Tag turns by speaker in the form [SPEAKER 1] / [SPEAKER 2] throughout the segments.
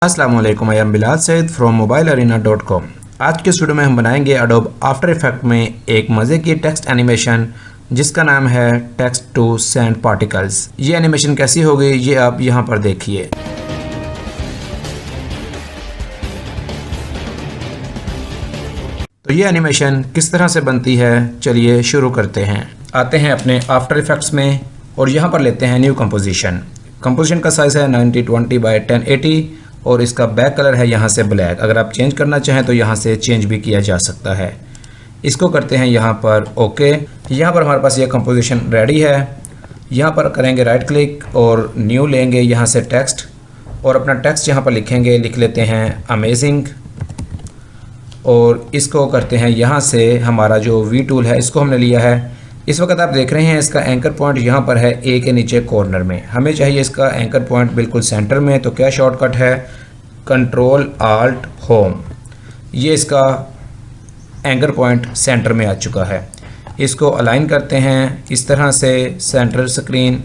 [SPEAKER 1] अस्सलाम वालेकुम, I am Bilal Saeed from mobilearena.com। आज के वीडियो में हम बनाएंगे एडोब आफ्टर इफेक्ट में एक मज़े की टेक्स्ट एनिमेशन जिसका नाम है टेक्स्ट टू सैंड पार्टिकल्स। ये एनिमेशन कैसी होगी ये आप यहाँ पर देखिए। तो ये एनिमेशन किस तरह से बनती है, चलिए शुरू करते हैं। आते हैं अपने आफ्टर इफेक्ट्स में और यहाँ पर लेते हैं न्यू कंपोजिशन। कंपोजिशन का साइज़ है 9020 बाई 1080 और इसका बैक कलर है यहाँ से ब्लैक। अगर आप चेंज करना चाहें तो यहाँ से चेंज भी किया जा सकता है। इसको करते हैं यहाँ पर ओके। यहाँ पर हमारे पास ये कंपोजिशन रेडी है। यहाँ पर करेंगे राइट क्लिक और न्यू लेंगे यहाँ से टेक्स्ट और अपना टेक्स्ट यहाँ पर लिखेंगे, लिख लेते हैं अमेजिंग और इसको करते हैं यहाँ से हमारा जो वी टूल है इसको हमने लिया है। इस वक्त आप देख रहे हैं इसका एंकर पॉइंट यहाँ पर है ए के नीचे कॉर्नर में। हमें चाहिए इसका एंकर पॉइंट बिल्कुल सेंटर में, तो क्या शॉर्टकट है कंट्रोल आल्ट होम। ये इसका एंकर पॉइंट सेंटर में आ चुका है। इसको अलाइन करते हैं इस तरह से सेंटर स्क्रीन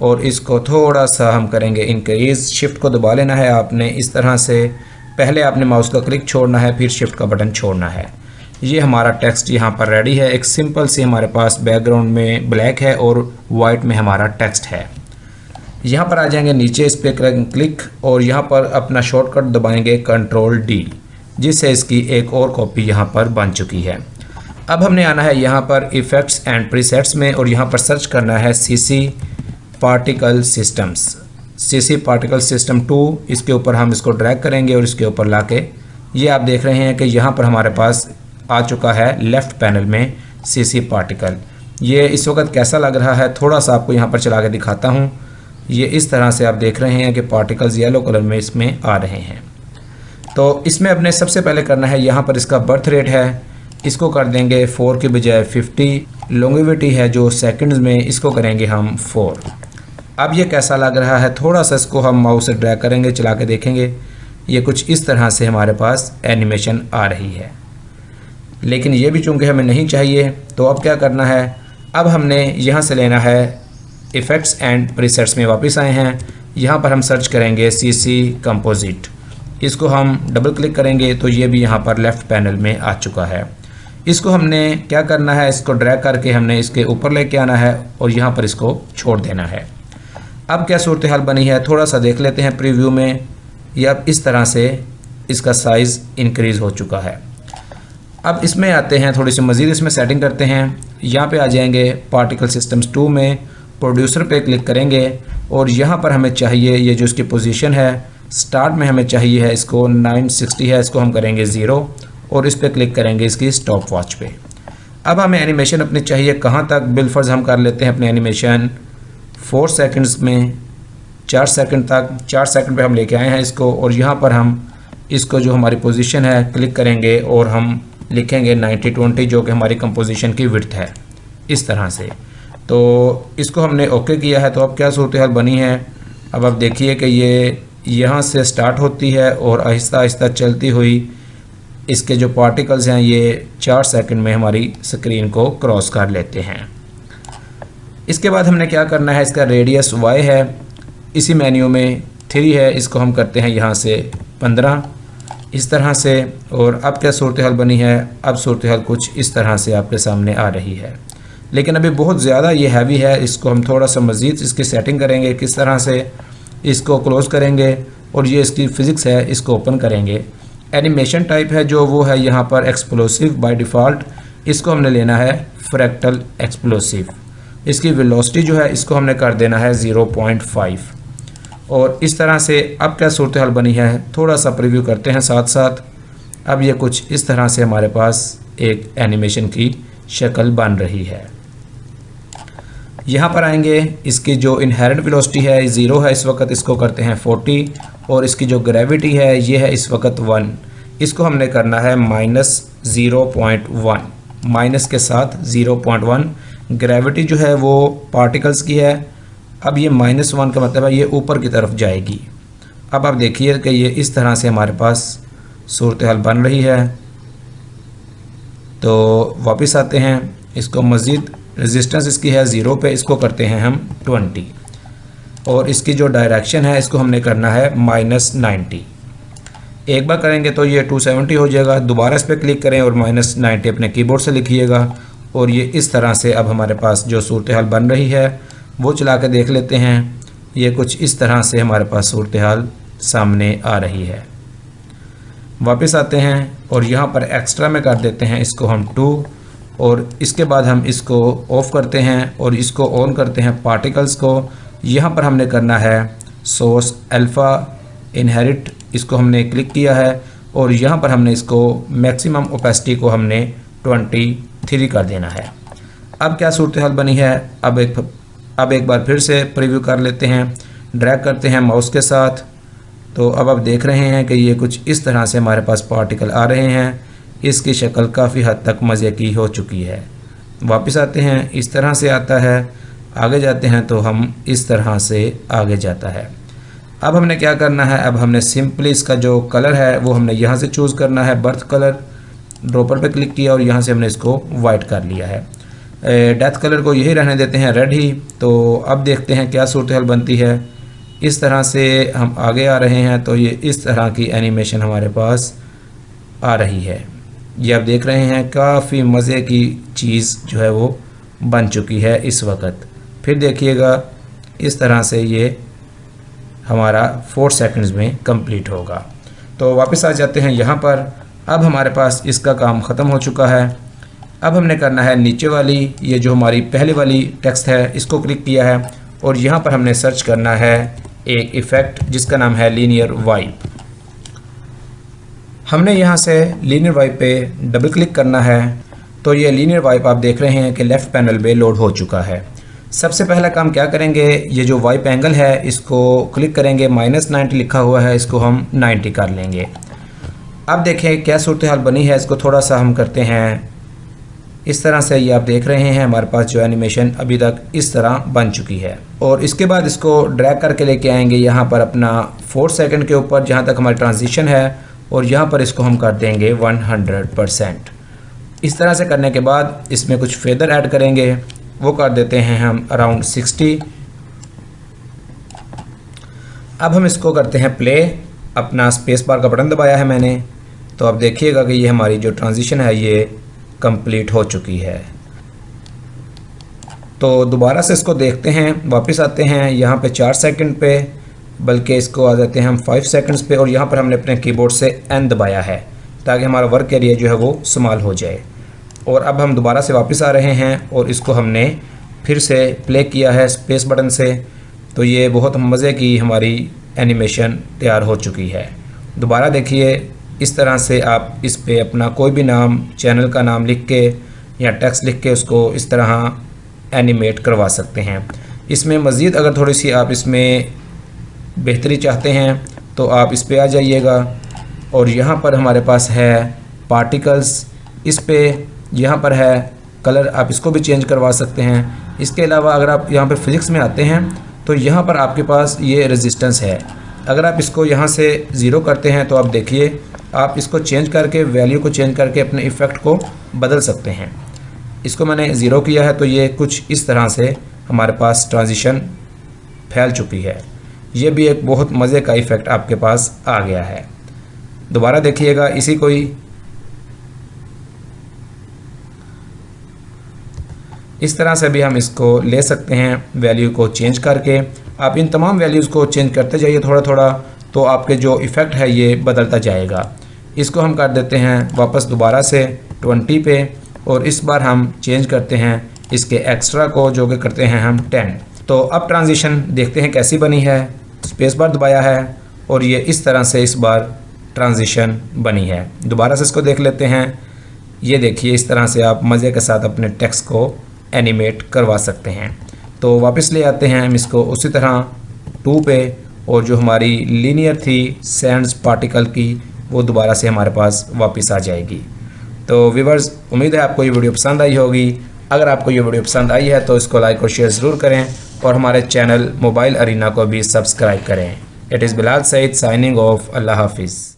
[SPEAKER 1] और इसको थोड़ा सा हम करेंगे इंक्रीज। शिफ्ट को दबा लेना है आपने इस तरह से। पहले आपने माउस का क्लिक छोड़ना है, फिर शिफ्ट का बटन छोड़ना है। ये हमारा टेक्स्ट यहाँ पर रेडी है। एक सिंपल सी हमारे पास बैकग्राउंड में ब्लैक है और वाइट में हमारा टेक्स्ट है। यहाँ पर आ जाएंगे नीचे, इस पर क्लिक और यहाँ पर अपना शॉर्टकट दबाएंगे कंट्रोल डी, जिससे इसकी एक और कॉपी यहाँ पर बन चुकी है। अब हमने आना है यहाँ पर इफ़ेक्ट्स एंड प्रीसेट्स में और यहाँ पर सर्च करना है CC particle systems, CC particle system 2। इसके ऊपर हम इसको ड्रैग करेंगे और इसके ऊपर लाके ये आप देख रहे हैं कि यहाँ पर हमारे पास आ चुका है लेफ़्ट पैनल में सीसी पार्टिकल। ये इस वक्त कैसा लग रहा है थोड़ा सा आपको यहाँ पर चला के दिखाता हूँ। ये इस तरह से आप देख रहे हैं कि पार्टिकल्स येलो कलर में इसमें आ रहे हैं। तो इसमें अपने सबसे पहले करना है यहाँ पर इसका बर्थ रेट है, इसको कर देंगे 4 की बजाय 50। लॉन्गिविटी है जो सेकंड्स में, इसको करेंगे हम 4। अब ये कैसा लग रहा है थोड़ा सा इसको हम माउस से ड्रैग करेंगे, चला के देखेंगे। ये कुछ इस तरह से हमारे पास एनिमेशन आ रही है, लेकिन ये भी चूँकि हमें नहीं चाहिए तो अब क्या करना है, अब हमने यहाँ से लेना है इफ़ेक्ट्स एंड प्रीसेट्स में वापस आए हैं। यहाँ पर हम सर्च करेंगे सीसी कंपोजिट। इसको हम डबल क्लिक करेंगे तो ये भी यहाँ पर लेफ़्ट पैनल में आ चुका है। इसको हमने क्या करना है, इसको ड्रैग करके हमने इसके ऊपर लेके आना है और यहाँ पर इसको छोड़ देना है। अब क्या सूरत हाल बनी है थोड़ा सा देख लेते हैं प्रीव्यू में। यह अब इस तरह से इसका साइज़ इंक्रीज़ हो चुका है। अब इसमें आते हैं, थोड़ी सी मज़ीद इसमें सेटिंग करते हैं। यहाँ पे आ जाएंगे पार्टिकल सिस्टम्स 2 में, प्रोड्यूसर पे क्लिक करेंगे और यहाँ पर हमें चाहिए ये जो इसकी पोजीशन है स्टार्ट में हमें चाहिए है इसको 960 है, इसको हम करेंगे 0 और इस पर क्लिक करेंगे इसकी स्टॉप वॉच पे। अब हमें एनिमेशन अपनी चाहिए कहाँ तक, बिलफर्ज हम कर लेते हैं अपनी एनिमेशन 4 सेकंड्स में 4 सेकंड तक। 4 सेकंड पे हम लेके आए हैं इसको और यहाँ पर हम इसको जो हमारी पोजीशन है क्लिक करेंगे और हम लिखेंगे 9020 जो कि हमारी कंपोजिशन की विड्थ है इस तरह से। तो इसको हमने ओके किया है। तो अब क्या सूरत हाल बनी है, अब आप देखिए कि ये यहाँ से स्टार्ट होती है और आहिस्ता आहिस्ता चलती हुई इसके जो पार्टिकल्स हैं ये 4 सेकंड में हमारी स्क्रीन को क्रॉस कर लेते हैं। इसके बाद हमने क्या करना है, इसका रेडियस y है, इसी मेन्यू में 3 है, इसको हम करते हैं यहाँ से 15 इस तरह से। और अब क्या सूरत हाल बनी है, अब सूरत हाल कुछ इस तरह से आपके सामने आ रही है, लेकिन अभी बहुत ज़्यादा ये हैवी है। इसको हम थोड़ा सा मज़ीद इसकी सेटिंग करेंगे, किस तरह से इसको क्लोज़ करेंगे और ये इसकी फ़िज़िक्स है इसको ओपन करेंगे। एनिमेशन टाइप है जो वो है यहाँ पर एक्सप्लोसिव बाय डिफ़ॉल्ट, इसको हमने लेना है फ्रैक्टल एक्सप्लोसिव। इसकी वेलोसिटी जो है इसको हमने कर देना है 0.5 और इस तरह से। अब क्या सूरत हाल बनी है थोड़ा सा प्रीव्यू करते हैं साथ साथ। अब ये कुछ इस तरह से हमारे पास एक एनिमेशन की शक्ल बन रही है। यहाँ पर आएंगे, इसकी जो इनहेरेंट वेलोसिटी है 0 है इस वक्त, इसको करते हैं 40 और इसकी जो ग्रेविटी है ये है इस वक्त 1, इसको हमने करना है -0.1, माइनस के साथ 0.1। ग्रेविटी जो है वो पार्टिकल्स की है। अब ये -1 का मतलब है ये ऊपर की तरफ जाएगी। अब आप देखिए कि ये इस तरह से हमारे पास सूरत हाल बन रही है। तो वापस आते हैं, इसको मज़ीद रेजिस्टेंस इसकी है 0 पे, इसको करते हैं हम 20 और इसकी जो डायरेक्शन है इसको हमने करना है -90। एक बार करेंगे तो ये 270 हो जाएगा। दोबारा इस पर क्लिक करें और -90 अपने कीबोर्ड से लिखिएगा और ये इस तरह से अब हमारे पास जो सूरत हाल बन रही है वो चला के देख लेते हैं। ये कुछ इस तरह से हमारे पास सूरत हाल सामने आ रही है। वापस आते हैं और यहाँ पर एक्स्ट्रा में कर देते हैं इसको हम 2 और इसके बाद हम इसको ऑफ़ करते हैं और इसको ऑन करते हैं पार्टिकल्स को। यहाँ पर हमने करना है सोर्स अल्फ़ा इनहेरिट, इसको हमने क्लिक किया है और यहाँ पर हमने इसको मैक्सिमम ओपेसिटी को हमने 23 कर देना है। अब क्या सूरत हाल बनी है, अब एक बार फिर से प्रीव्यू कर लेते हैं। ड्रैग करते हैं माउस के साथ तो अब आप देख रहे हैं कि ये कुछ इस तरह से हमारे पास पार्टिकल आ रहे हैं। इसकी शक्ल काफ़ी हद तक मज़े की हो चुकी है। वापस आते हैं, इस तरह से आता है। आगे जाते हैं तो हम इस तरह से आगे जाता है। अब हमने क्या करना है, अब हमने सिंपली इसका जो कलर है वो हमने यहाँ से चूज़ करना है, बर्थ कलर। ड्रॉपर पे क्लिक किया और यहाँ से हमने इसको वाइट कर लिया है। डेथ कलर को यही रहने देते हैं, रेड ही। तो अब देखते हैं क्या सूरत हाल बनती है। इस तरह से हम आगे आ रहे हैं तो ये इस तरह की एनिमेशन हमारे पास आ रही है। ये आप देख रहे हैं काफ़ी मज़े की चीज़ जो है वो बन चुकी है इस वक्त। फिर देखिएगा इस तरह से ये हमारा 4 सेकंड्स में कंप्लीट होगा। तो वापस आ जाते हैं यहाँ पर। अब हमारे पास इसका काम ख़त्म हो चुका है। अब हमने करना है नीचे वाली, ये जो हमारी पहले वाली टेक्स्ट है इसको क्लिक किया है और यहाँ पर हमने सर्च करना है एक इफ़ेक्ट जिसका नाम है लीनियर वाइप। हमने यहाँ से लीनियर वाइप पे डबल क्लिक करना है तो ये लीनियर वाइप आप देख रहे हैं कि लेफ़्ट पैनल पे लोड हो चुका है। सबसे पहला काम क्या करेंगे, ये जो वाइप एंगल है इसको क्लिक करेंगे, -90 लिखा हुआ है, इसको हम 90 कर लेंगे। अब देखें क्या सूरत हाल बनी है। इसको थोड़ा सा हम करते हैं इस तरह से। ये आप देख रहे हैं हमारे पास जो एनिमेशन अभी तक इस तरह बन चुकी है। और इसके बाद इसको ड्रैग करके लेके आएंगे यहाँ पर अपना 4 सेकंड के ऊपर जहाँ तक हमारी ट्रांजिशन है और यहाँ पर इसको हम कर देंगे 100%। इस तरह से करने के बाद इसमें कुछ फेदर ऐड करेंगे, वो कर देते हैं हम अराउंड 60। अब हम इसको करते हैं प्ले। अपना स्पेस बार का बटन दबाया है मैंने, तो अब देखिएगा कि ये हमारी जो ट्रांजिशन है ये कंप्लीट हो चुकी है। तो दोबारा से इसको देखते हैं, वापस आते हैं यहाँ पे 4 सेकंड पे, बल्कि इसको आ जाते हैं हम 5 सेकंड्स पे और यहाँ पर हमने अपने कीबोर्ड से N दबाया है ताकि हमारा वर्क एरिया जो है वो स्मॉल हो जाए। और अब हम दोबारा से वापस आ रहे हैं और इसको हमने फिर से प्ले किया है स्पेस बटन से। तो ये बहुत मज़े की हमारी एनिमेशन तैयार हो चुकी है। दोबारा देखिए इस तरह से आप इस पे अपना कोई भी नाम, चैनल का नाम लिख के या टेक्स्ट लिख के उसको इस तरह एनिमेट करवा सकते हैं। इसमें मज़ीद अगर थोड़ी सी आप इसमें बेहतरी चाहते हैं तो आप इस पे आ जाइएगा और यहाँ पर हमारे पास है पार्टिकल्स, इस पे यहाँ पर है कलर, आप इसको भी चेंज करवा सकते हैं। इसके अलावा अगर आप यहाँ पर फिज़िक्स में आते हैं तो यहाँ पर आपके पास ये रेजिस्टेंस है। अगर आप इसको यहाँ से 0 करते हैं तो आप देखिए आप इसको चेंज करके, वैल्यू को चेंज करके अपने इफ़ेक्ट को बदल सकते हैं। इसको मैंने 0 किया है तो ये कुछ इस तरह से हमारे पास ट्रांजिशन फैल चुकी है। ये भी एक बहुत मज़े का इफ़ेक्ट आपके पास आ गया है। दोबारा देखिएगा इसी को ही इस तरह से भी हम इसको ले सकते हैं, वैल्यू को चेंज करके। आप इन तमाम वैल्यूज़ को चेंज करते जाइए थोड़ा थोड़ा, तो आपके जो इफ़ेक्ट है ये बदलता जाएगा। इसको हम कर देते हैं वापस दोबारा से 20 पे और इस बार हम चेंज करते हैं इसके एक्स्ट्रा को, जो कि करते हैं हम 10। तो अब ट्रांजिशन देखते हैं कैसी बनी है। स्पेस बार दबाया है और ये इस तरह से इस बार ट्रांजिशन बनी है। दोबारा से इसको देख लेते हैं। ये देखिए इस तरह से आप मज़े के साथ अपने टेक्स्ट को एनिमेट करवा सकते हैं। तो वापस ले आते हैं हम इसको उसी तरह 2 पे और जो हमारी लीनियर थी सैंड्स पार्टिकल की वो दोबारा से हमारे पास वापस आ जाएगी। तो व्यूअर्स, उम्मीद है आपको ये वीडियो पसंद आई होगी। अगर आपको ये वीडियो पसंद आई है तो इसको लाइक और शेयर ज़रूर करें और हमारे चैनल मोबाइल अरीना को भी सब्सक्राइब करें। It is Bilal Saeed signing off. अल्लाह हाफिज़।